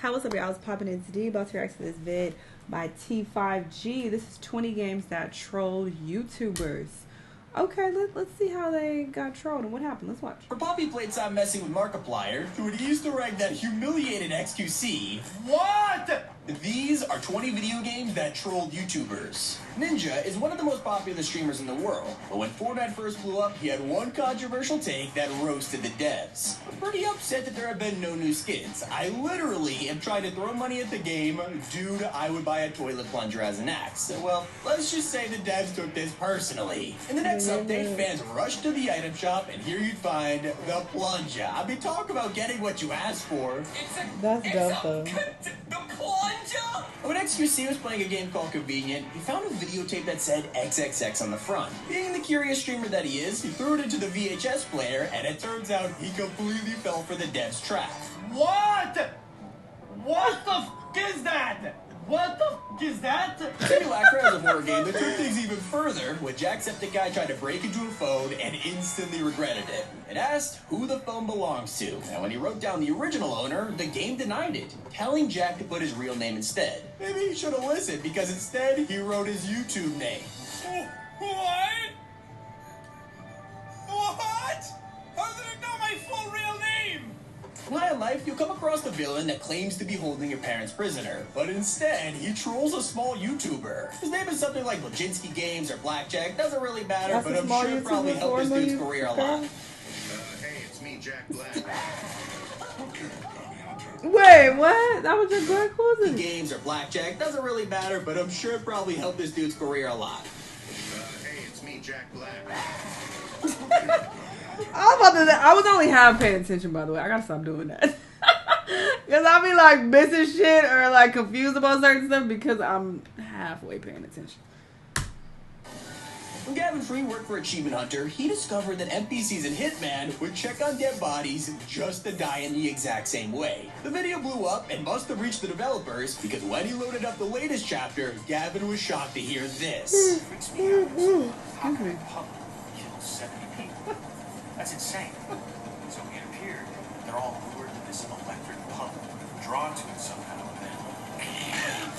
Hi, what's up, y'all? I was popping in today about to react to this vid by T5G. This is 20 games that trolled YouTubers. Okay, let's see how they got trolled and what happened. Let's watch. For Poppy played time messing with Markiplier through an Easter egg that humiliated XQC. What? These are 20 video games that trolled YouTubers. Ninja is one of the most popular streamers in the world, but when Fortnite first blew up, he had one controversial take that roasted the devs. I'm pretty upset that there have been no new skins. I literally am trying to throw money at the game. Dude, I would buy a toilet plunger as an axe. Well, let's just say the devs took this personally. In the next update, fans rushed to the item shop, and here you'd find the plunger. I mean, talk about getting what you asked for. That's dope, though. The plunger? When XQC was playing a game called Convenient, he found a videotape that said XXX on the front. Being the curious streamer that he is, he threw it into the VHS player, and it turns out he completely fell for the devs' trap. What? What the f*** is that? What the f*** is that? Simulacra is a horror game that took things even further when Jacksepticeye tried to break into a phone and instantly regretted it. It asked who the phone belongs to, and when he wrote down the original owner, the game denied it, telling Jack to put his real name instead. Maybe he should have listened, because instead he wrote his YouTube name. What? What? How did it know my full real name? High in life, you'll come across the villain that claims to be holding your parents prisoner, but instead, he trolls a small YouTuber. His name is something like Loginski Games or Blackjack, doesn't really matter, That's but I'm sure it probably helped this dude's career a lot. Hey, it's me, Jack Black. Wait, what? That was your Black cousin? Games or Blackjack, doesn't really matter, but I'm sure it probably helped this dude's career a lot. Hey, it's me, Jack Black. I was only half paying attention, by the way. I gotta stop doing that. Because I'll be like missing shit or like confused about certain stuff because I'm halfway paying attention. When Gavin Free worked for Achievement Hunter, he discovered that NPCs in Hitman would check on dead bodies just to die in the exact same way. The video blew up and must have reached the developers because when he loaded up the latest chapter, Gavin was shocked to hear this. That's insane. So it appeared they're all lured to this electric pump, drawn to it somehow.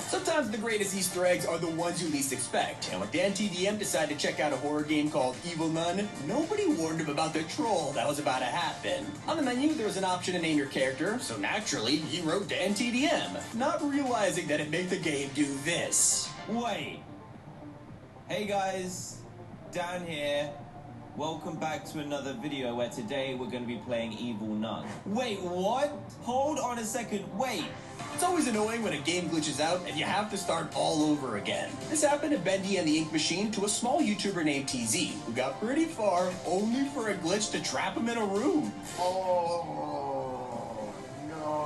Sometimes the greatest Easter eggs are the ones you least expect, and when Dan TDM decided to check out a horror game called Evil Nun, nobody warned him about the troll that was about to happen. On the menu, there was an option to name your character, so naturally, he wrote Dan TDM, not realizing that it made the game do this. Wait. Hey guys, Dan here. Welcome back to another video where today we're going to be playing Evil Nun. Wait, what? Hold on a second, wait. It's always annoying when a game glitches out and you have to start all over again. This happened to Bendy and the Ink Machine to a small YouTuber named TZ, who got pretty far only for a glitch to trap him in a room. Oh, no.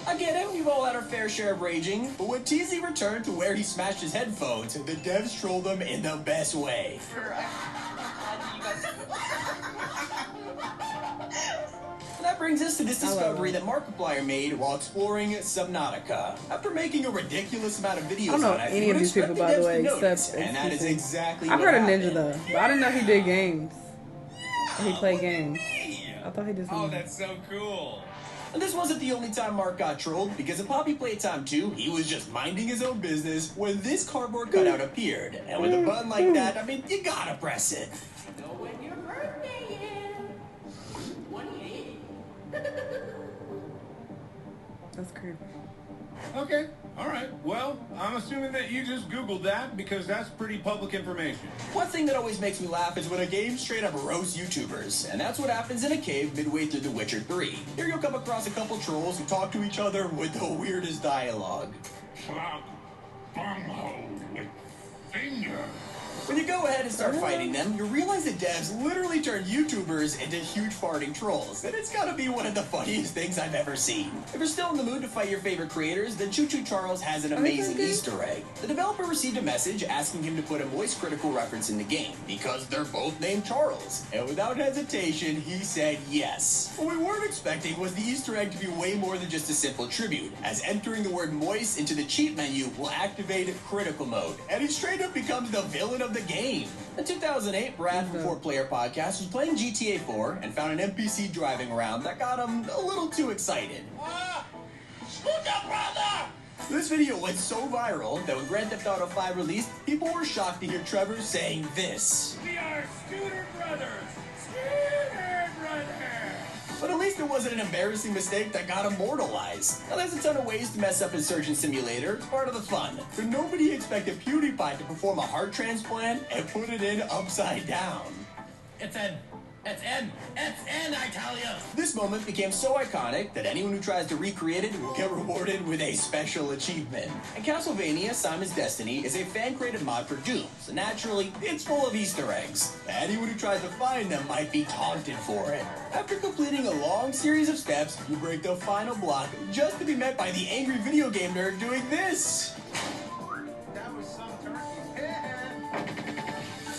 I get it, we've all had our fair share of raging, but when TZ returned to where he smashed his headphones, the devs trolled him in the best way. That brings us to this discovery that Markiplier made while exploring Subnautica. After making a ridiculous amount of videos I don't know on it, any of these people, by the way, except and that is exactly I've what heard of happened. Ninja though, but I didn't know he did games. He played games. I thought he did something. Oh, that's so cool. And this wasn't the only time Mark got trolled, because in Poppy Playtime 2, he was just minding his own business when this cardboard cutout appeared. And with a button like that, I mean, you gotta press it. Know when your birthday is. 28. That's creepy. Okay, all right. Well, I'm assuming that you just Googled that because that's pretty public information. One thing that always makes me laugh is when a game straight up roasts YouTubers, and that's what happens in a cave midway through The Witcher 3. Here you'll come across a couple trolls who talk to each other with the weirdest dialogue. Slap, bunghole, finger. When you go ahead and start fighting them, you realize the devs literally turn YouTubers into huge farting trolls, and it's gotta be one of the funniest things I've ever seen. If you're still in the mood to fight your favorite creators, then Choo Choo Charles has an amazing Easter egg. The developer received a message asking him to put a Moist Critical reference in the game, because they're both named Charles, and without hesitation, he said yes. What we weren't expecting was the Easter egg to be way more than just a simple tribute, as entering the word Moist into the cheat menu will activate Critical Mode, and he straight up becomes the villain of of the game. In 2008, Brad from 4Player Podcast was playing GTA 4 and found an NPC driving around that got him a little too excited. Scooter brother! This video went so viral that when Grand Theft Auto 5 released, people were shocked to hear Trevor saying this. We are Scooter brothers! Scooter brothers! But at least it wasn't an embarrassing mistake that got immortalized. Now there's a ton of ways to mess up in Surgeon Simulator, it's part of the fun. But nobody expected PewDiePie to perform a heart transplant and put it in upside down. It's N, I tell you! This moment became so iconic that anyone who tries to recreate it will get rewarded with a special achievement. In Castlevania, Simon's Destiny is a fan-created mod for Doom, so naturally, it's full of Easter eggs. Anyone who tries to find them might be taunted for it. After completing a long series of steps, you break the final block just to be met by the angry video game nerd doing this. That was some turkey's head!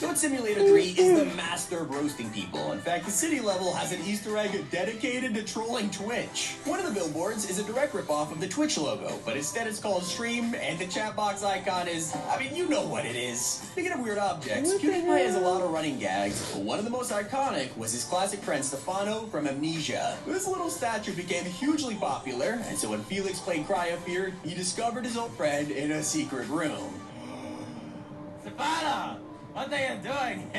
Goat Simulator 3 is the master of roasting people. In fact, the city level has an Easter egg dedicated to trolling Twitch. One of the billboards is a direct ripoff of the Twitch logo, but instead it's called Stream, and the chat box icon is, I mean, you know what it is. Speaking of weird objects, PewDiePie has a lot of running gags, but one of the most iconic was his classic friend Stefano from Amnesia. This little statue became hugely popular, and so when Felix played Cry appeared, he discovered his old friend in a secret room. Stefano! What are you doing?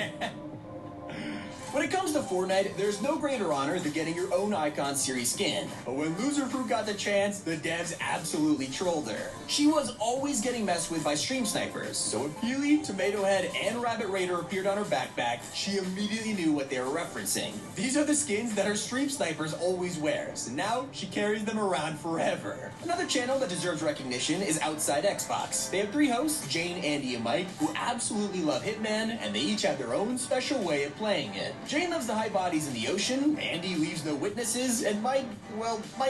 When it comes to Fortnite, there's no greater honor than getting your own Icon Series skin. But when Loser Fruit got the chance, the devs absolutely trolled her. She was always getting messed with by stream snipers, so when Peely, Tomato Head, and Rabbit Raider appeared on her backpack, she immediately knew what they were referencing. These are the skins that her stream snipers always wears, and now she carries them around forever. Another channel that deserves recognition is Outside Xbox. They have 3 hosts, Jane, Andy, and Mike, who absolutely love Hitman, and they each have their own special way of playing it. Jane loves to hide bodies in the ocean, Andy leaves no witnesses, and Mike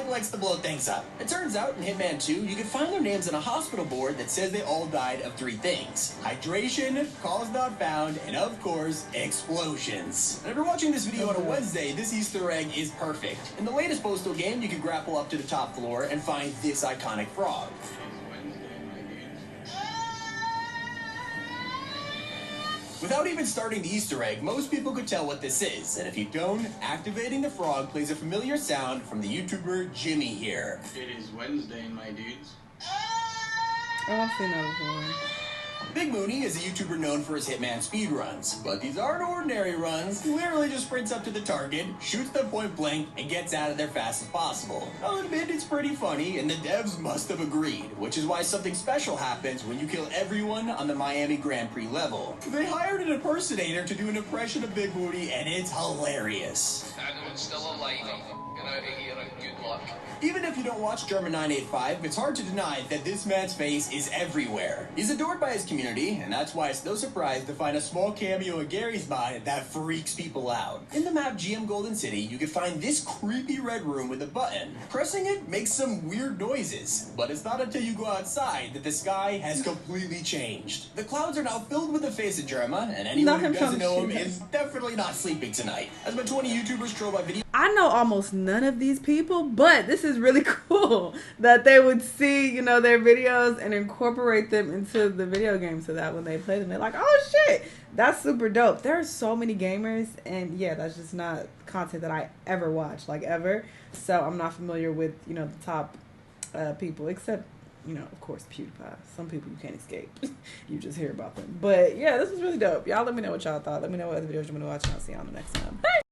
likes to blow things up. It turns out in Hitman 2, you can find their names on a hospital board that says they all died of 3 things. Hydration, cause not found, and of course, explosions. And if you're watching this video on a Wednesday, this Easter egg is perfect. In the latest Postal game, you can grapple up to the top floor and find this iconic frog. Without even starting the Easter egg, most people could tell what this is, and if you don't, activating the frog plays a familiar sound from the YouTuber Jimmy here. It is Wednesday, my dudes. Oh, I've seen that before. Big Mooney is a YouTuber known for his Hitman speedruns, but these aren't ordinary runs. He literally just sprints up to the target, shoots them point blank, and gets out of there fast as possible. I'll admit it's pretty funny, and the devs must have agreed, which is why something special happens when you kill everyone on the Miami Grand Prix level. They hired an impersonator to do an impression of Big Mooney, and it's hilarious. Everyone's still alive. Get out of here and good luck. Even if you don't watch German 985, it's hard to deny that this man's face is everywhere. He's adored by his community, and that's why it's no surprise to find a small cameo in Gary's mod that freaks people out. In the map GM Golden City, you can find this creepy red room with a button. Pressing it makes some weird noises, but it's not until you go outside that the sky has completely changed. The clouds are now filled with the face of Germa, and anyone who doesn't know him is definitely not sleeping tonight. Has been 20 YouTubers trolled by video. I know almost none of these people, but this is really cool that they would see, you know, their videos and incorporate them into the video game so that when they play them, they're like, oh shit, that's super dope. There are so many gamers, and yeah, that's just not content that I ever watch, like ever. So I'm not familiar with, you know, the top people, except, you know, of course, PewDiePie. Some people you can't escape. You just hear about them. But yeah, this was really dope. Y'all let me know what y'all thought. Let me know what other videos you want to watch, and I'll see you on the next one. Bye!